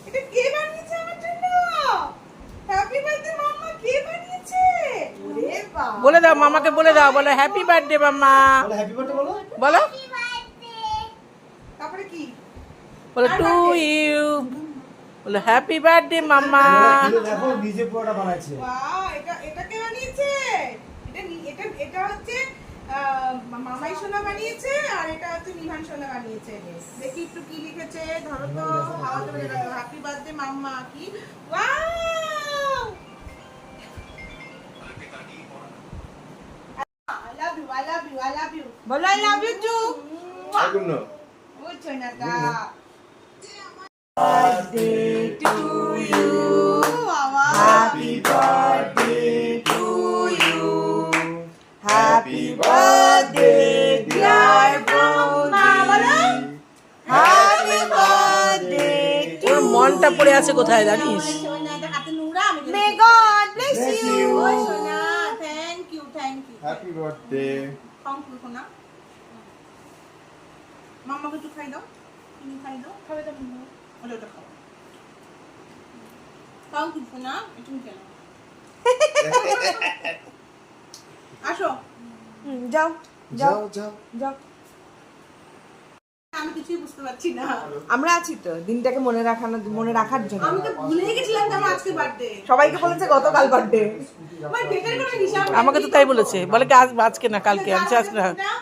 এটা কে বানিয়েছে আমার জন্য? হ্যাপি বার্থডে মাম্মা, কে বানিয়েছে? ওরে বাবা, বলে দাও মামাকে, বলে দাও, বলো হ্যাপি বার্থডে মাম্মা। বলো হ্যাপি বার্থডে বলো। বলো তারপরে কি? বলো টু ইউ, বলো হ্যাপি বার্থডে মাম্মা। খুলে দেখো নিজে পুরোটা বানাইছে। ওয়াও, এটা কে বানিয়েছে? এটা হচ্ছে মামাই সোনা বানিয়েছে, আর এটা হচ্ছে নিহান সোনা বানিয়েছে। দেখি একটু কি লিখেছে, ধরো তো, হাওয়াতে বের করো। হ্যাপি বার্থডে মাম্মা, কি wow! I love you, I love you, I love you. বলো I love you too. একদম না। ও সোনাটা। Birthday to you. Happy birthday to you. Happy birthday, dear Brahma. Happy birthday to ওর মনটা পড়ে আছে কোথায় জানিস? May God bless Bless you. you. Oh, Sona, thank you, thank you. Happy birthday. Thank you, Sona. মাম্মাকে একটু খাই দাও। তুমি খাই দাও। খাবে তো মাম্মা। ওটা খাও। Thank you, Sona. তুমি কেন? আসো। যাও যাও যাও। যাও। আমি কিছুই বুঝতে পারছি না। আমরা আছি তো দিনটাকে মনে রাখার জন্য। আমি তো ভুলে গেছিলাম যে আমার আজকে বার্থডে। সবাইকে বলেছে গতকাল বার্থডে। আমার ডেটের কোনো হিসাব নেই। আমাকে তো তাই বলেছে, বলে কি আজকে না কালকে, আমি আজকে না।